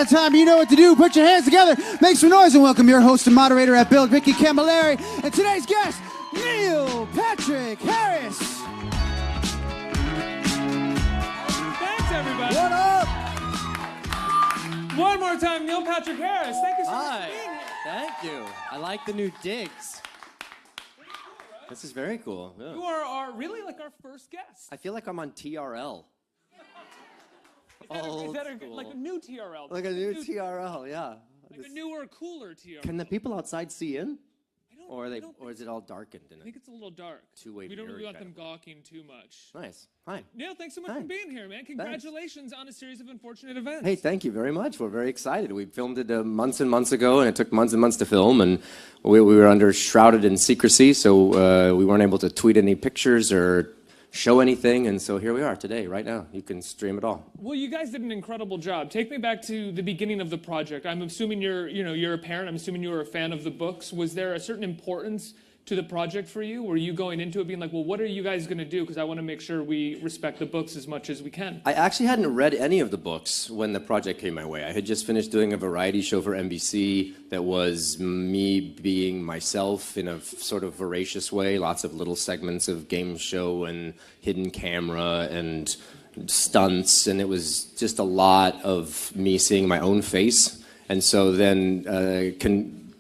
that time. You know what to do. Put your hands together, make some noise, and welcome your host and moderator at Bill, Vicky Camilleri, and today's guest, Neil Patrick Harris. Thanks, everybody. What up? One more time, Neil Patrick Harris. Thank you so much Hi. for being here. Thank you. I like the new digs. This is very cool. Yeah. You are really like our first guest. I feel like I'm on TRL. Is that like a new TRL? Like a new TRL, yeah. Like a newer, cooler TRL. Can the people outside see in? Or I don't or is it all darkened in I it? think it's a little dark. Two-way We don't mirror really want kind them gawking too much. Nice. Hi. Neil, thanks so much Hi. for being here, man. Congratulations on a series of unfortunate events. Hey, thank you very much. We're very excited. We filmed it months and months ago, and it took months and months to film, and we were shrouded in secrecy, so we weren't able to tweet any pictures or show anything, and so here we are today, right now. You can stream it all. Well, you guys did an incredible job. Take me back to the beginning of the project. I'm assuming you're a parent. I'm assuming you were a fan of the books. Was there a certain importance to the project for you? Were you going into it being like, well, what are you guys going to do? Because I want to make sure we respect the books as much as we can. I actually hadn't read any of the books when the project came my way. I had just finished doing a variety show for NBC that was me being myself in a sort of voracious way, lots of little segments of game show and hidden camera and stunts, and it was just a lot of me seeing my own face. And so then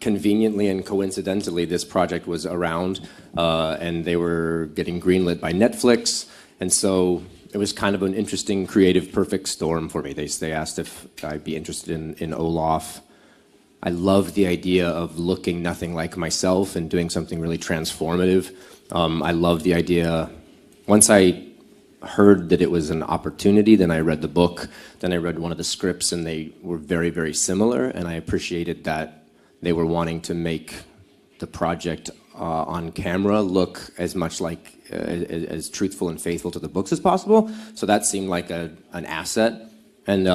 conveniently and coincidentally, this project was around, and they were getting greenlit by Netflix, and so it was kind of an interesting, creative, perfect storm for me. They asked if I'd be interested in Olaf. I loved the idea of looking nothing like myself and doing something really transformative. I loved the idea. Once I heard that it was an opportunity, then I read the book, then I read one of the scripts, and they were very, very similar, and I appreciated that they were wanting to make the project on camera look as much like as truthful and faithful to the books as possible. So that seemed like an asset. And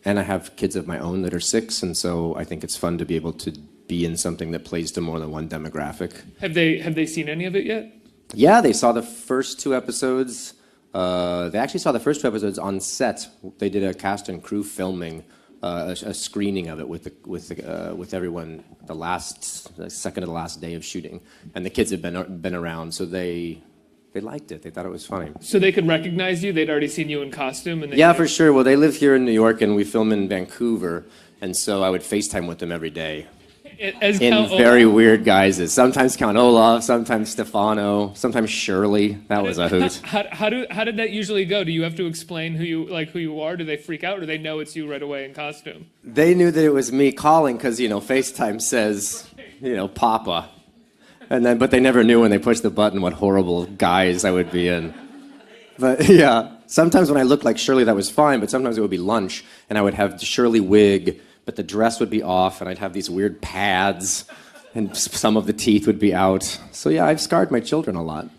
I have kids of my own that are 6, and so I think it's fun to be able to be in something that plays to more than one demographic. Have they seen any of it yet? Yeah, they saw the first 2 episodes. They actually saw the first 2 episodes on set. They did a cast and crew filming. A screening of it with everyone the second to the last day of shooting, and the kids had been around, so they liked it. They thought it was funny. So they could recognize you. They'd already seen you in costume, and yeah, for sure. Well, they live here in New York, and we film in Vancouver, and so I would FaceTime with them every day. As in Count very Olaf? weird guises. Sometimes Count Olaf, sometimes Stefano, sometimes Shirley. That was a hoot. How did that usually go? Do you have to explain who you are? Do they freak out, or do they know it's you right away in costume? They knew that it was me calling because FaceTime says Papa, but they never knew when they pushed the button what horrible guise I would be in. But yeah, sometimes when I looked like Shirley, that was fine. But sometimes it would be lunch, and I would have the Shirley wig, but the dress would be off, and I'd have these weird pads, and some of the teeth would be out. So yeah, I've scarred my children a lot.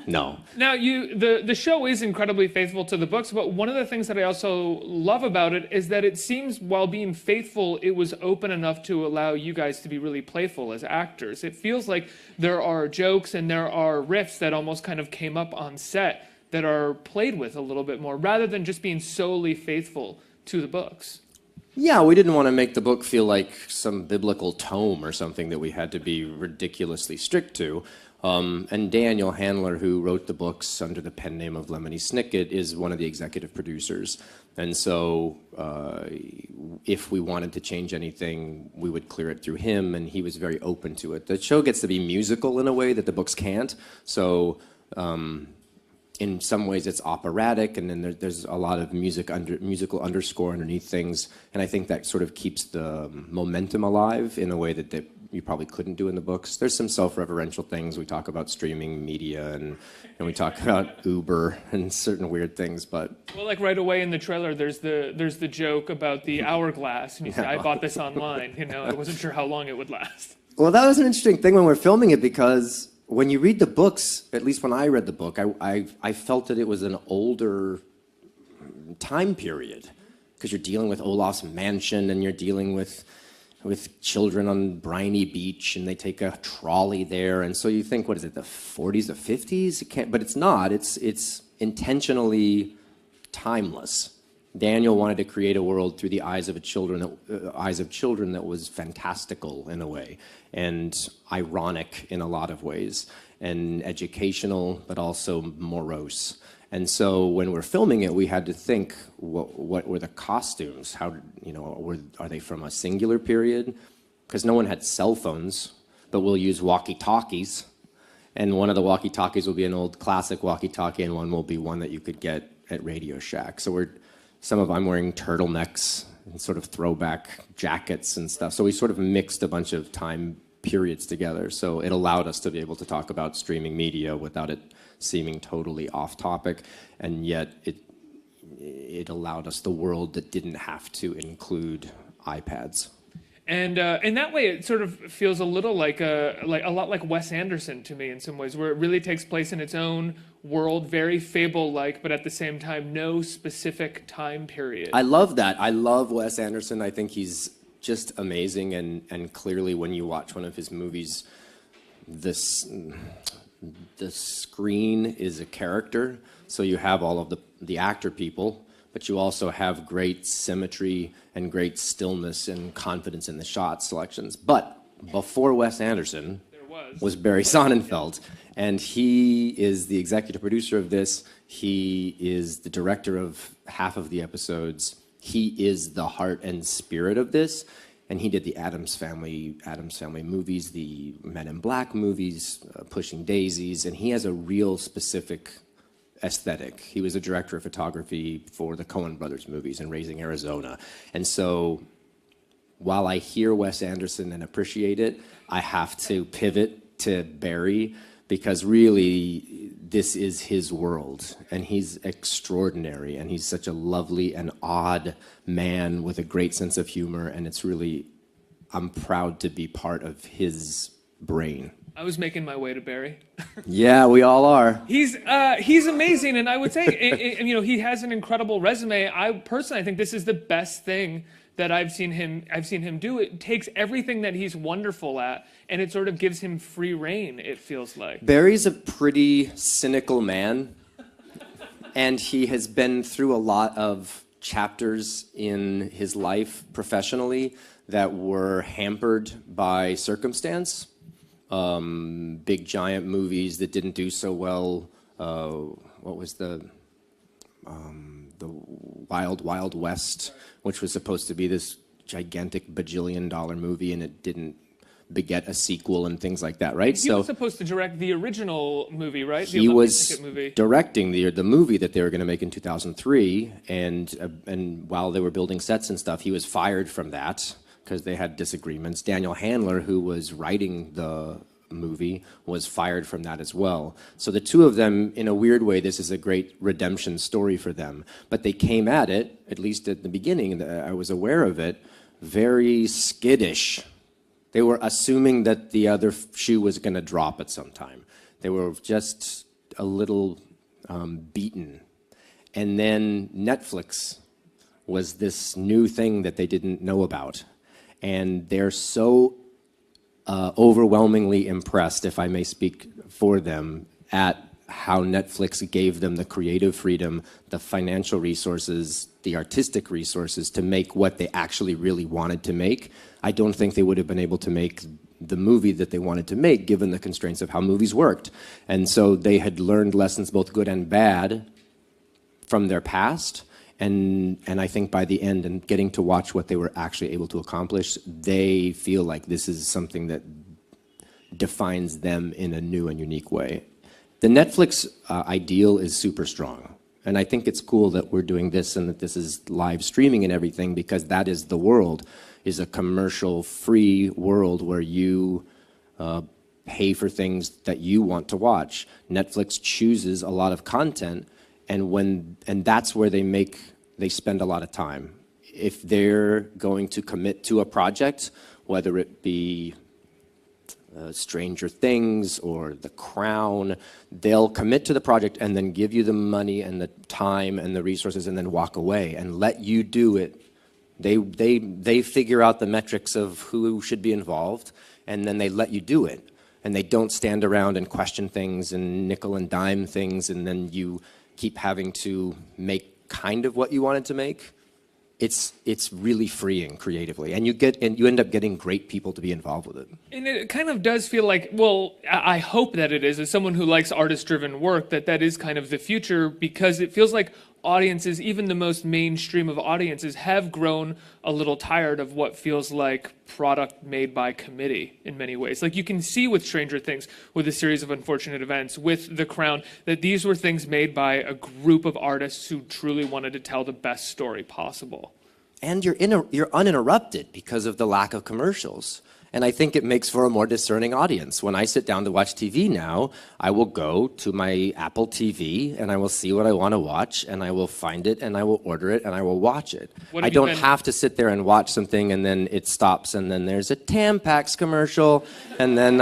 No. Now, the show is incredibly faithful to the books, but one of the things that I also love about it is that it seems, while being faithful, it was open enough to allow you guys to be really playful as actors. It feels like there are jokes and there are riffs that almost kind of came up on set that are played with a little bit more, rather than just being solely faithful to the books. Yeah, we didn't want to make the book feel like some biblical tome or something that we had to be ridiculously strict to. And Daniel Handler, who wrote the books under the pen name of Lemony Snicket, is one of the executive producers. And so if we wanted to change anything, we would clear it through him, and he was very open to it. The show gets to be musical in a way that the books can't. So in some ways it's operatic, and then there's a lot of musical underscore underneath things, and I think that sort of keeps the momentum alive in a way that you probably couldn't do in the books. There's some self-referential things. We talk about streaming media, and we talk about Uber and certain weird things, but... Well, like right away in the trailer, there's the joke about the hourglass, and you say, I bought this online, I wasn't sure how long it would last. Well, that was an interesting thing when we're filming it, because when you read the books, at least when I read the book, I felt that it was an older time period, because you're dealing with Olaf's mansion, and you're dealing with children on Briny Beach, and they take a trolley there, and so you think, what is it, the 40s, the 50s? But it's not. It's intentionally timeless. Daniel wanted to create a world through the eyes of children that was fantastical in a way, and ironic in a lot of ways, and educational, but also morose. And so when we're filming it, we had to think, what were the costumes? How, are they from a singular period? Because no one had cell phones, but we'll use walkie-talkies. And one of the walkie-talkies will be an old classic walkie-talkie, and one will be one that you could get at Radio Shack. So I'm wearing turtlenecks and sort of throwback jackets and stuff. So we sort of mixed a bunch of time periods together. So it allowed us to be able to talk about streaming media without it seeming totally off topic. And yet it allowed us the world that didn't have to include iPads. And in that way, it sort of feels a little like a lot like Wes Anderson to me in some ways, where it really takes place in its own world, very fable-like, but at the same time, no specific time period. I love that. I love Wes Anderson. I think he's just amazing, and clearly when you watch one of his movies, the screen is a character, so you have all of the actor people, but you also have great symmetry and great stillness and confidence in the shot selections. But before Wes Anderson was Barry Sonnenfeld, and he is the executive producer of this. He is the director of half of the episodes. He is the heart and spirit of this, and he did the Addams Family movies, the Men in Black movies, Pushing Daisies, and he has a real specific aesthetic. He was a director of photography for the Coen Brothers movies and Raising Arizona. And so while I hear Wes Anderson and appreciate it, I have to pivot to Barry, because really this is his world, and he's extraordinary, and he's such a lovely and odd man with a great sense of humor, and I'm proud to be part of his brain. I was making my way to Barry. Yeah, we all are. He's amazing, and I would say, he has an incredible resume. I personally, I think this is the best thing that I've seen him do. It takes everything that he's wonderful at, and it sort of gives him free rein, it feels like. Barry's a pretty cynical man, and he has been through a lot of chapters in his life professionally that were hampered by circumstance. Big giant movies that didn't do so well. What was the Wild Wild West, which was supposed to be this gigantic bajillion-dollar movie, and it didn't beget a sequel and things like that, right? He was supposed to direct the original movie, right? He was directing the movie that they were going to make in 2003, and while they were building sets and stuff, he was fired from that because they had disagreements. Daniel Handler, who was writing the movie, was fired from that as well. So the two of them, in a weird way, this is a great redemption story for them. But they came at it, at least at the beginning, I was aware of it, very skittish. They were assuming that the other shoe was going to drop at some time. They were just a little beaten. And then Netflix was this new thing that they didn't know about. And they're so overwhelmingly impressed, if I may speak for them, at how Netflix gave them the creative freedom, the financial resources, the artistic resources to make what they actually really wanted to make. I don't think they would have been able to make the movie that they wanted to make given the constraints of how movies worked. And so they had learned lessons, both good and bad, from their past. And I think by the end, and getting to watch what they were actually able to accomplish, they feel like this is something that defines them in a new and unique way. The Netflix ideal is super strong. And I think it's cool that we're doing this and that this is live streaming and everything, because that is the world, is a commercial-free world where you pay for things that you want to watch. Netflix chooses a lot of content, and that's where they spend a lot of time. If they're going to commit to a project, whether it be Stranger Things or The Crown, they'll commit to the project and then give you the money and the time and the resources and then walk away and let you do it. They figure out the metrics of who should be involved, and then they let you do it. And they don't stand around and question things and nickel and dime things, and then you keep having to make kind of what you wanted to make, it's really freeing creatively, and you end up getting great people to be involved with it. And it kind of does feel like, well, I hope that it is, as someone who likes artist-driven work, that is kind of the future, because it feels like audiences, even the most mainstream of audiences, have grown a little tired of what feels like product made by committee in many ways. Like you can see with Stranger Things, with a series of unfortunate events, with The Crown, that these were things made by a group of artists who truly wanted to tell the best story possible. And you're uninterrupted because of the lack of commercials. And I think it makes for a more discerning audience. When I sit down to watch TV now, I will go to my Apple TV and I will see what I want to watch, and I will find it and I will order it and I will watch it. I don't have to sit there and watch something and then it stops and then there's a Tampax commercial and then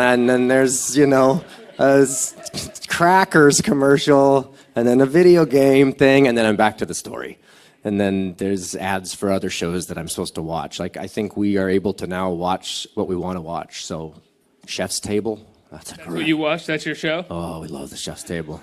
there's, you know, a Crackers commercial and then a video game thing and then I'm back to the story. And then there's ads for other shows that I'm supposed to watch. Like, I think we are able to now watch what we want to watch. So, Chef's Table, that's what you watch? That's your show? Oh, we love the Chef's Table.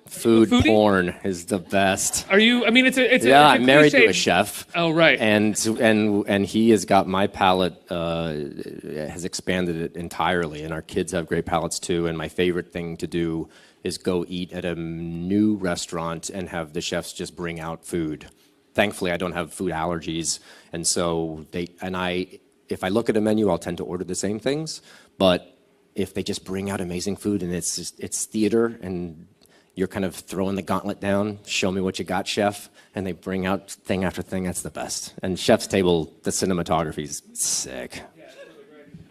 Food porn is the best. Are you? I mean, it's I'm married to a chef. Oh, right. And he has got my palate, has expanded it entirely. And our kids have great palates too. And my favorite thing to do is go eat at a new restaurant and have the chefs just bring out food. Thankfully, I don't have food allergies, and so if I look at a menu, I'll tend to order the same things. But if they just bring out amazing food and it's theater and you're kind of throwing the gauntlet down, show me what you got, chef, and they bring out thing after thing, that's the best. And Chef's Table, the cinematography is sick.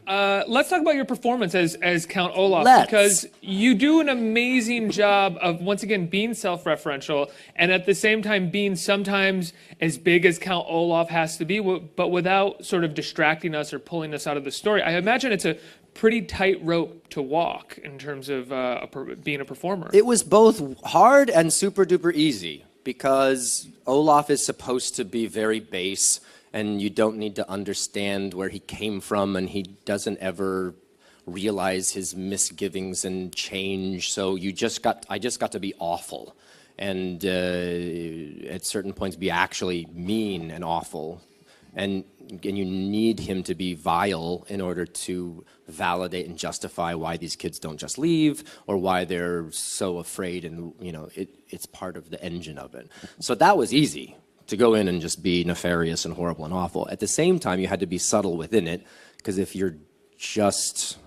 Let's talk about your performance as Count Olaf, because you do an amazing job of, once again, being self-referential and at the same time being sometimes as big as Count Olaf has to be, but without sort of distracting us or pulling us out of the story. I imagine it's a pretty tight rope to walk in terms of being a performer. It was both hard and super duper easy, because Olaf is supposed to be very base, and you don't need to understand where he came from, and he doesn't ever realize his misgivings and change. So I just got to be awful, and at certain points be actually mean and awful, and you need him to be vile in order to validate and justify why these kids don't just leave, or why they're so afraid, and it's part of the engine of it. So that was easy, to go in and just be nefarious and horrible and awful. At the same time, you had to be subtle within it, because if you're just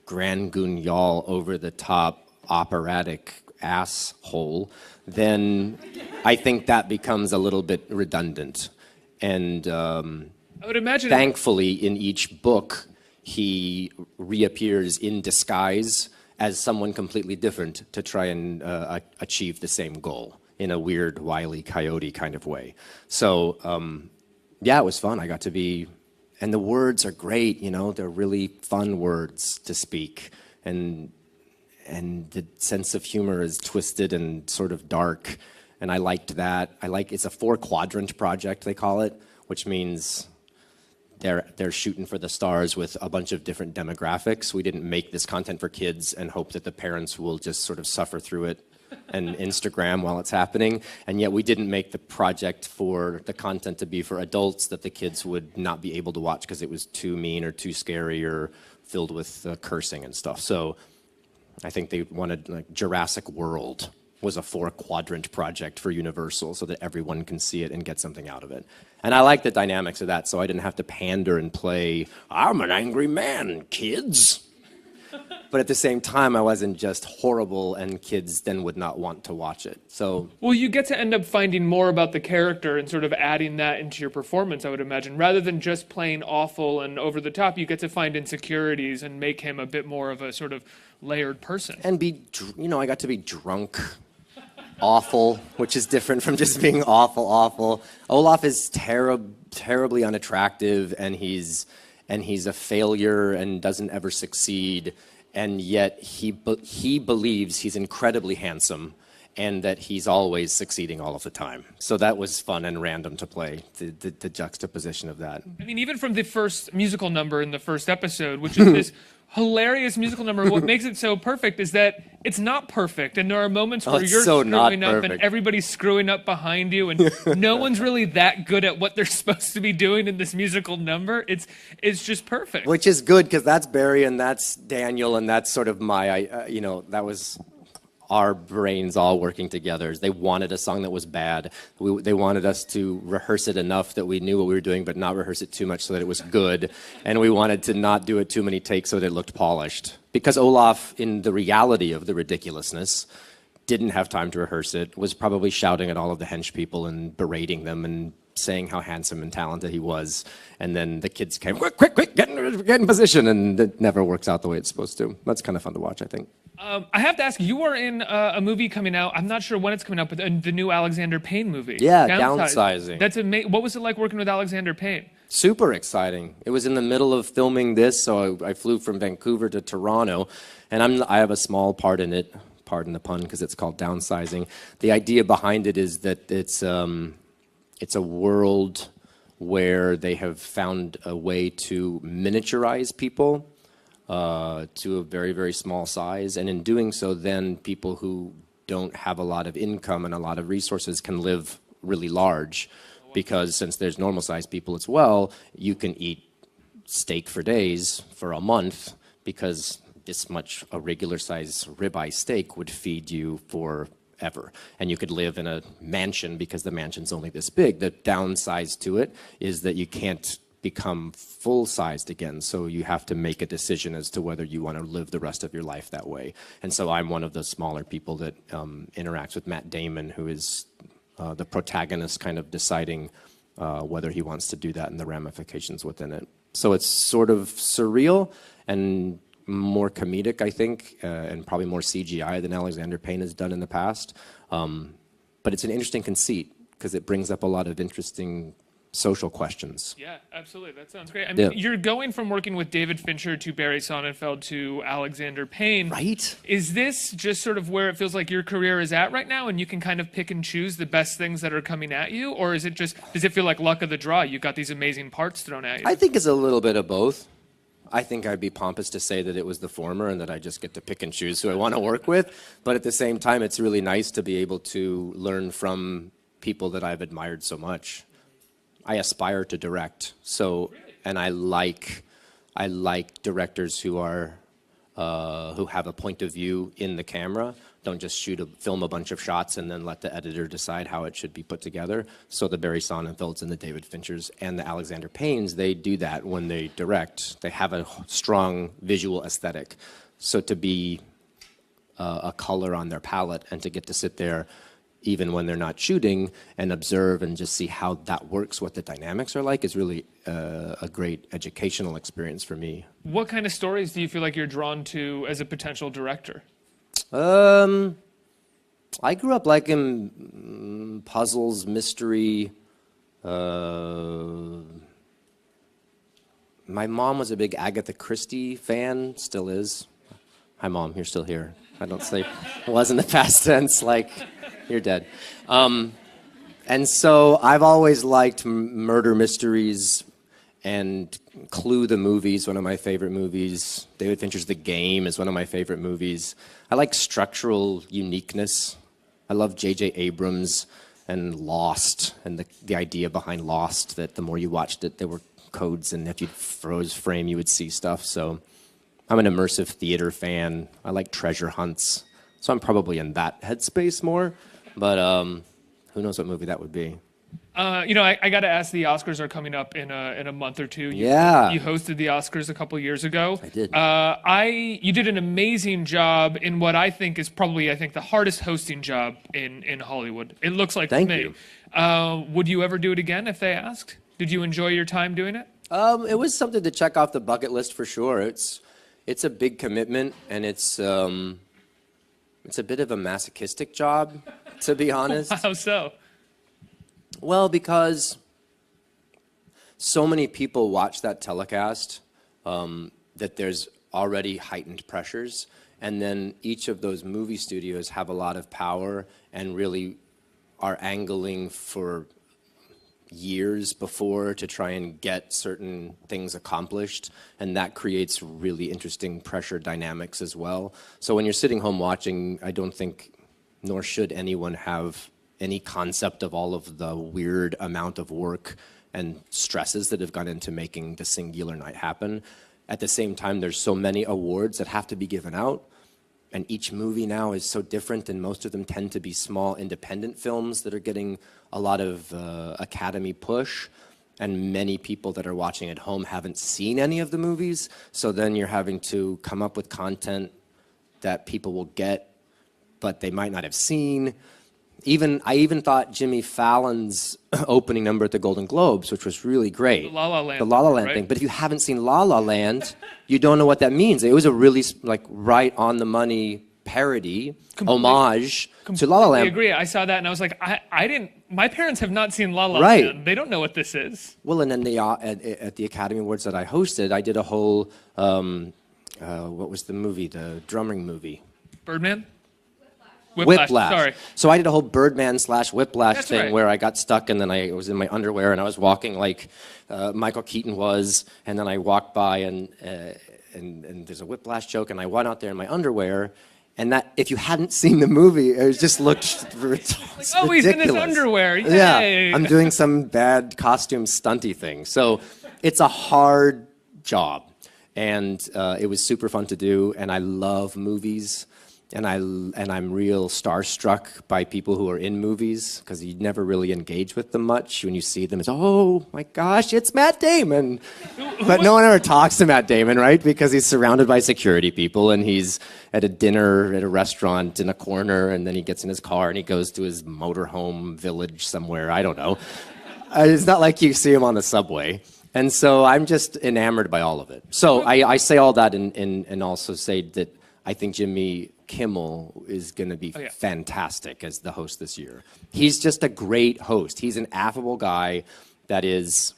Grand Guignol, over-the-top, operatic asshole, then I think that becomes a little bit redundant. And I would imagine, thankfully, in each book, he reappears in disguise as someone completely different to try and achieve the same goal, in a weird, wily coyote kind of way. So, yeah, it was fun. I got to be, and the words are great, they're really fun words to speak. And the sense of humor is twisted and sort of dark, and I liked that. It's a 4-quadrant project, they call it, which means they're shooting for the stars with a bunch of different demographics. We didn't make this content for kids and hope that the parents will just sort of suffer through it and Instagram while it's happening, and yet we didn't make the project for the content to be for adults that the kids would not be able to watch because it was too mean or too scary or filled with cursing and stuff. So I think they wanted, like, Jurassic World was a 4-quadrant project for Universal so that everyone can see it and get something out of it. And I like the dynamics of that, so I didn't have to pander and play, I'm an angry man, kids. But at the same time, I wasn't just horrible, and kids then would not want to watch it. So, well, you get to end up finding more about the character and sort of adding that into your performance, I would imagine. Rather than just playing awful and over the top, you get to find insecurities and make him a bit more of a sort of layered person. And I got to be drunk, awful, which is different from just being awful. Olaf is terribly unattractive, and he's a failure and doesn't ever succeed, and yet he believes he's incredibly handsome, and that he's always succeeding all of the time. So that was fun and random to play, the juxtaposition of that. I mean, even from the first musical number in the first episode, which is this hilarious musical number, what makes it so perfect is that it's not perfect, and there are moments where it's you're so screwing not up and perfect. everybody's screwing up behind you, and no one's really that good at what they're supposed to be doing in this musical number. It's just perfect. Which is good, because that's Barry and that's Daniel, and that's sort of my, that was our brains all working together. They wanted a song that was bad. They wanted us to rehearse it enough that we knew what we were doing, but not rehearse it too much so that it was good. And we wanted to not do it too many takes so that it looked polished. Because Olaf, in the reality of the ridiculousness, didn't have time to rehearse it, was probably shouting at all of the hench people and berating them and saying how handsome and talented he was. And then the kids came, quick, quick, quick, get in position. And it never works out the way it's supposed to. That's kind of fun to watch, I think. I have to ask, you are in a movie coming out. I'm not sure when it's coming out, but the new Alexander Payne movie. Yeah, Downsizing. That's amazing. What was it like working with Alexander Payne? Super exciting. It was in the middle of filming this, so I flew from Vancouver to Toronto, and I have a small part in it, pardon the pun, because it's called Downsizing. The idea behind it is that it's a world where they have found a way to miniaturize people to a very, very small size. And in doing so, then people who don't have a lot of income and a lot of resources can live really large. Because since there's normal sized people as well, you can eat steak for days for a month, because this much a regular size ribeye steak would feed you forever. And you could live in a mansion because the mansion's only this big. The downside to it is that you can't become full-sized again, so you have to make a decision as to whether you want to live the rest of your life that way. And so I'm one of the smaller people that interacts with Matt Damon, who is the protagonist, kind of deciding whether he wants to do that and the ramifications within it. So it's sort of surreal and more comedic, I think, and probably more CGI than Alexander Payne has done in the past. But it's an interesting conceit, because it brings up a lot of interesting social questions. Yeah, absolutely. That sounds great. I mean, Yeah. you're going from working with David Fincher to Barry Sonnenfeld to Alexander Payne. Right? Is this just sort of where it feels like your career is at right now, and you can kind of pick and choose the best things that are coming at you? Or is it just, does it feel like luck of the draw? You got these amazing parts thrown at you. I think it's a little bit of both. I think I'd be pompous to say that it was the former and that I just get to pick and choose who I want to work with. But at the same time, it's really nice to be able to learn from people that I've admired so much. I aspire to direct, so, and I like directors who are who have a point of view in the camera. Don't just film a bunch of shots and then let the editor decide how it should be put together. So the Barry Sonnenfelds and the David Finchers and the Alexander Paynes, they do that when they direct. They have a strong visual aesthetic. So to be a color on their palette and to get to sit there even when they're not shooting and observe and just see how that works, what the dynamics are like, is really a great educational experience for me. What kind of stories do you feel like you're drawn to as a potential director? I grew up liking puzzles, mystery. My mom was a big Agatha Christie fan, still is. Hi, Mom, you're still here. I don't say it was in the past tense, like, you're dead. And so I've always liked murder mysteries, and Clue the movies, one of my favorite movies. David Fincher's The Game is one of my favorite movies. I like structural uniqueness. I love J.J. Abrams and Lost, and the idea behind Lost, that the more you watched it, there were codes, and if you froze frame, you would see stuff. So I'm an immersive theater fan. I like treasure hunts. So I'm probably in that headspace more. But who knows what movie that would be. You know, I got to ask, the Oscars are coming up in a month or two. You hosted the Oscars a couple years ago. I did. You did an amazing job in what I think is probably, the hardest hosting job in Hollywood. It looks like to me. Would you ever do it again if they asked? Did you enjoy your time doing it? It was something to check off the bucket list for sure. It's a big commitment, and it's a bit of a masochistic job, to be honest. How so? Well, because so many people watch that telecast that there's already heightened pressures, And then each of those movie studios have a lot of power and really are angling for years before to try and get certain things accomplished, and that creates really interesting pressure dynamics as well. So when you're sitting home watching, I don't think, nor should anyone have any concept of all of the weird amount of work and stresses that have gone into making the singular night happen. At the same time, there's so many awards that have to be given out, and each movie now is so different, and most of them tend to be small independent films that are getting a lot of Academy push, and many people that are watching at home haven't seen any of the movies, so then you're having to come up with content that people will get, but they might not have seen. I even thought Jimmy Fallon's opening number at the Golden Globes, which was really great. The La La Land. The La La Land right? thing. But if you haven't seen La La Land, you don't know what that means. It was a really like right on the money parody, homage to La La Land. I agree. I saw that and I was like, I didn't. My parents have not seen La La Right. Land. They don't know what this is. Well, and then at the Academy Awards that I hosted, I did a whole what was the movie? The drumming movie. Birdman. Whiplash. Sorry. So I did a whole Birdman / Whiplash That's thing right. where I got stuck and then I was in my underwear and I was walking like Michael Keaton was, and then I walked by and there's a Whiplash joke and I went out there in my underwear, and that if you hadn't seen the movie, it just looked ridiculous. Oh, he's in his underwear. Yay. Yeah, I'm doing some bad costume stunty thing. So it's a hard job, and it was super fun to do, and I love movies. And I'm real starstruck by people who are in movies because you never really engage with them much. When you see them, it's, oh my gosh, it's Matt Damon. But no one ever talks to Matt Damon, right? Because he's surrounded by security people and he's at a dinner at a restaurant in a corner, and then he gets in his car and he goes to his motorhome village somewhere. I don't know. It's not like you see him on the subway. And so I'm just enamored by all of it. So I say all that and also say that I think Jimmy Kimmel is going to be fantastic as the host this year. He's just a great host. He's an affable guy that is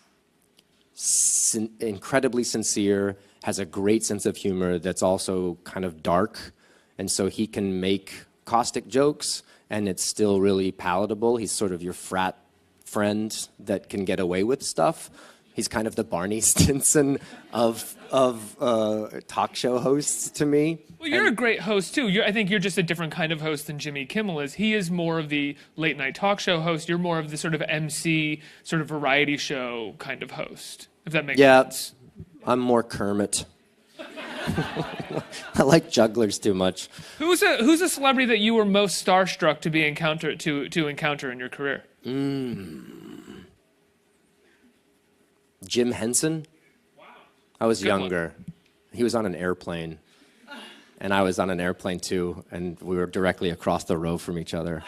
incredibly sincere, has a great sense of humor that's also kind of dark, and so he can make caustic jokes and it's still really palatable. He's sort of your frat friend that can get away with stuff. He's kind of the Barney Stinson of talk show hosts to me. Well, you're a great host too. I think you're just a different kind of host than Jimmy Kimmel is. He is more of the late night talk show host. You're more of the sort of MC, sort of variety show kind of host. If that makes sense. I'm more Kermit. I like jugglers too much. Who's a celebrity that you were most starstruck to encounter in your career? Jim Henson. Wow. I was Good younger. He was on an airplane. And I was on an airplane too, and we were directly across the row from each other.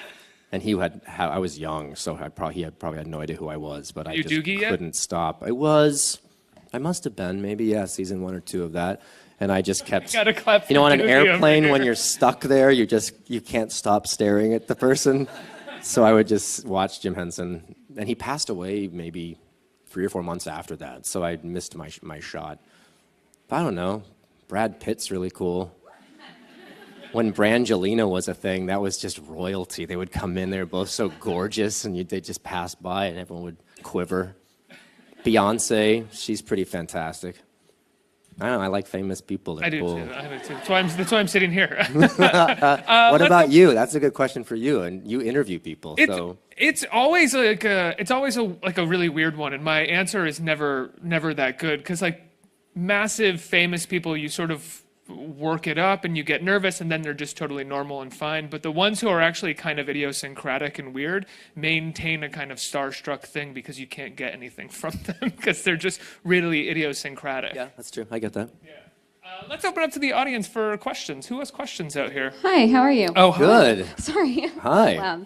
And I was young, so he probably had no idea who I was, but I just couldn't stop. I must have been, maybe, season 1 or 2 of that. And I just kept, gotta clap for on an Doogie airplane over when here. you're stuck there, you can't stop staring at the person. So I would just watch Jim Henson. And he passed away maybe 3 or 4 months after that, so I missed my shot. But I don't know. Brad Pitt's really cool. When Brangelina was a thing, that was just royalty. They would come in, they were both so gorgeous, and they'd just pass by, and everyone would quiver. Beyonce, she's pretty fantastic. I don't know, I like famous people. They're I do cool. too. That's why I'm sitting here. What about you? That's a good question for you, and you interview people, so... It's always like a really weird one, and my answer is never that good because like massive famous people, you sort of work it up and you get nervous and then they're just totally normal and fine. But the ones who are actually kind of idiosyncratic and weird maintain a kind of starstruck thing because you can't get anything from them because they're just really idiosyncratic. Yeah, that's true. I get that. Yeah. Let's open up to the audience for questions. Who has questions out here? Hi, how are you? Oh, hi. Good. Sorry. Hi.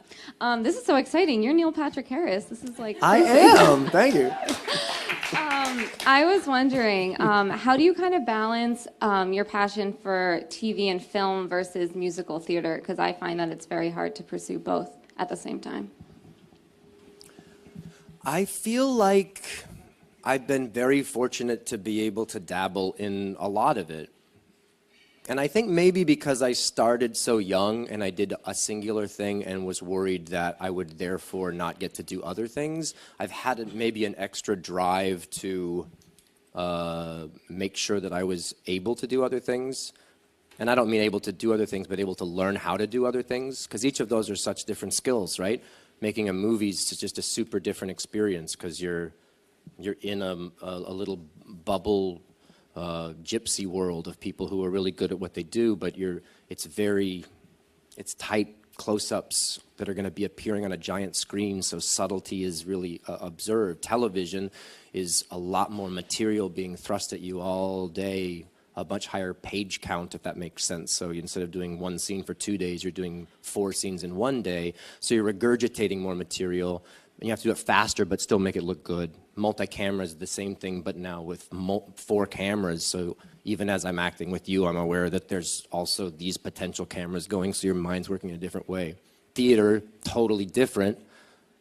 This is so exciting. You're Neil Patrick Harris. This is like. I am. Thank you. I was wondering, how do you kind of balance your passion for TV and film versus musical theater? Because I find that it's very hard to pursue both at the same time. I feel like I've been very fortunate to be able to dabble in a lot of it. And I think maybe because I started so young and I did a singular thing and was worried that I would therefore not get to do other things, I've had maybe an extra drive to make sure that I was able to do other things. And I don't mean able to do other things, but able to learn how to do other things, because each of those are such different skills, right? Making a movie is just a super different experience because you're in a little bubble gypsy world of people who are really good at what they do, but it's tight close-ups that are going to be appearing on a giant screen, so subtlety is really observed. Television is a lot more material being thrust at you all day, a much higher page count, if that makes sense. So instead of doing one scene for 2 days, you're doing 4 scenes in 1 day, so you're regurgitating more material. And you have to do it faster, but still make it look good. Multi-camera is the same thing, but now with 4 cameras. So even as I'm acting with you, I'm aware that there's also these potential cameras going, so your mind's working in a different way. Theater, totally different.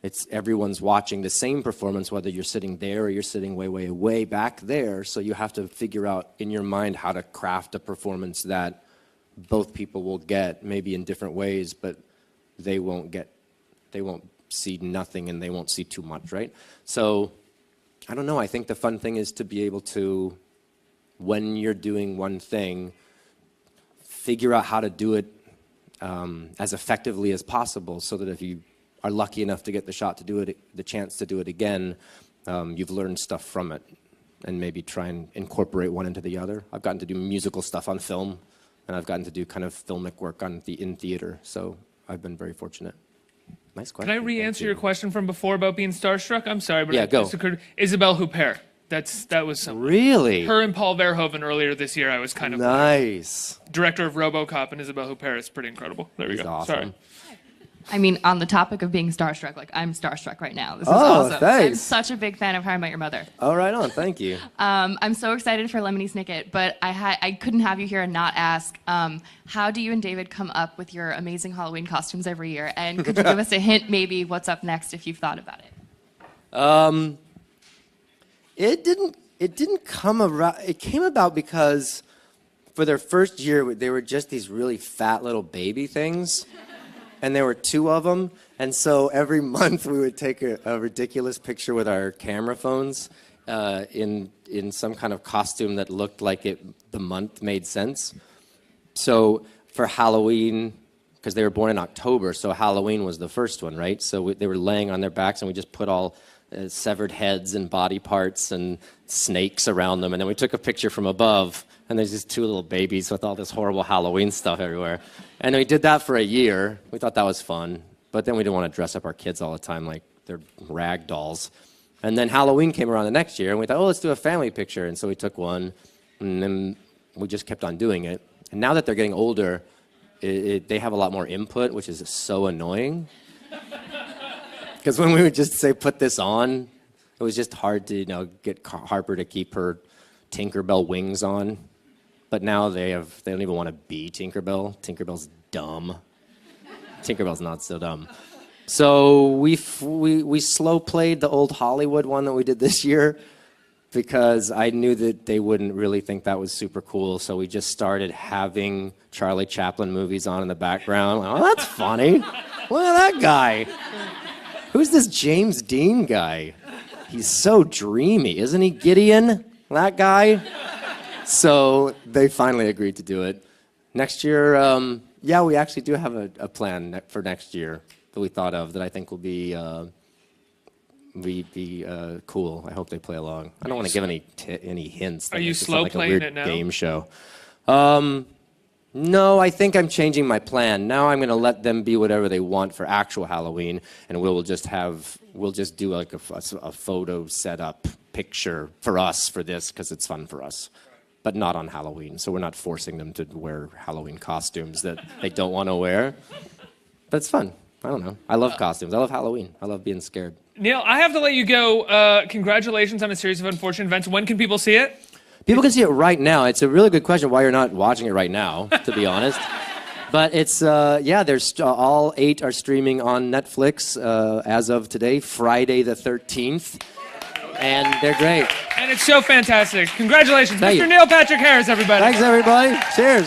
It's everyone's watching the same performance, whether you're sitting there or you're sitting way, way, way back there. So you have to figure out in your mind how to craft a performance that both people will get, maybe in different ways, but they won't see nothing and they won't see too much, right? So, I don't know, I think the fun thing is to be able to, when you're doing one thing, figure out how to do it as effectively as possible so that if you are lucky enough to get the shot to do it, the chance to do it again, you've learned stuff from it and maybe try and incorporate one into the other. I've gotten to do musical stuff on film and I've gotten to do kind of filmic work in theater, so I've been very fortunate. Nice question. Can I re-answer your question from before about being starstruck? I'm sorry, but yeah, it go. just occurred. Isabelle Huppert. That was some. Really? Her and Paul Verhoeven earlier this year. I was kind of nice. Director of RoboCop and Isabelle Huppert is pretty incredible. There we go. Awesome. Sorry. I mean, on the topic of being starstruck, like I'm starstruck right now. This is awesome. Thanks. I'm such a big fan of How I Met Your Mother. Oh, right on. Thank you. I'm so excited for Lemony Snicket, but I couldn't have you here and not ask, how do you and David come up with your amazing Halloween costumes every year? And could you give us a hint, maybe, what's up next if you've thought about it? It didn't come around. It came about because for their first year, they were just these really fat little baby things. And there were 2 of them, and so every month we would take a ridiculous picture with our camera phones in some kind of costume that looked like the month made sense. So for Halloween, because they were born in October, so Halloween was the first one, right? So they were laying on their backs, and we just put all severed heads and body parts and snakes around them, and then we took a picture from above, and there's these 2 little babies with all this horrible Halloween stuff everywhere. And we did that for a year. We thought that was fun, but then we didn't want to dress up our kids all the time like they're rag dolls. And then Halloween came around the next year, and we thought, oh, let's do a family picture. And so we took one, and then we just kept on doing it. And now that they're getting older, they have a lot more input, which is so annoying. Because when we would just say, put this on, it was just hard to, get Harper to keep her Tinkerbell wings on. But now they don't even want to be Tinkerbell. Tinkerbell's dumb. Tinkerbell's not so dumb. So we slow played the old Hollywood one that we did this year because I knew that they wouldn't really think that was super cool. So we just started having Charlie Chaplin movies on in the background. Oh, that's funny. Look at that guy. Who's this James Dean guy? He's so dreamy, isn't he, Gideon? That guy? So they finally agreed to do it. Next year, yeah, we actually do have a plan for next year that we thought of that I think will be cool. I hope they play along. I don't want to give any hints. Are you It's slow like a playing weird it now? game show. No, I think I'm changing my plan. Now I'm going to let them be whatever they want for actual Halloween, and we'll just do like a photo setup picture for us for this because it's fun for us, but not on Halloween. So we're not forcing them to wear Halloween costumes that they don't want to wear. But it's fun. I don't know. I love costumes. I love Halloween. I love being scared. Neil, I have to let you go. Congratulations on a series of unfortunate events. When can people see it? People can see it right now. It's a really good question why you're not watching it right now, to be honest. But it's, there's all 8 are streaming on Netflix as of today, Friday the 13th. And they're great. And it's so fantastic. Congratulations, Thank Mr. you. Neil Patrick Harris, everybody. Thanks, everybody. Cheers.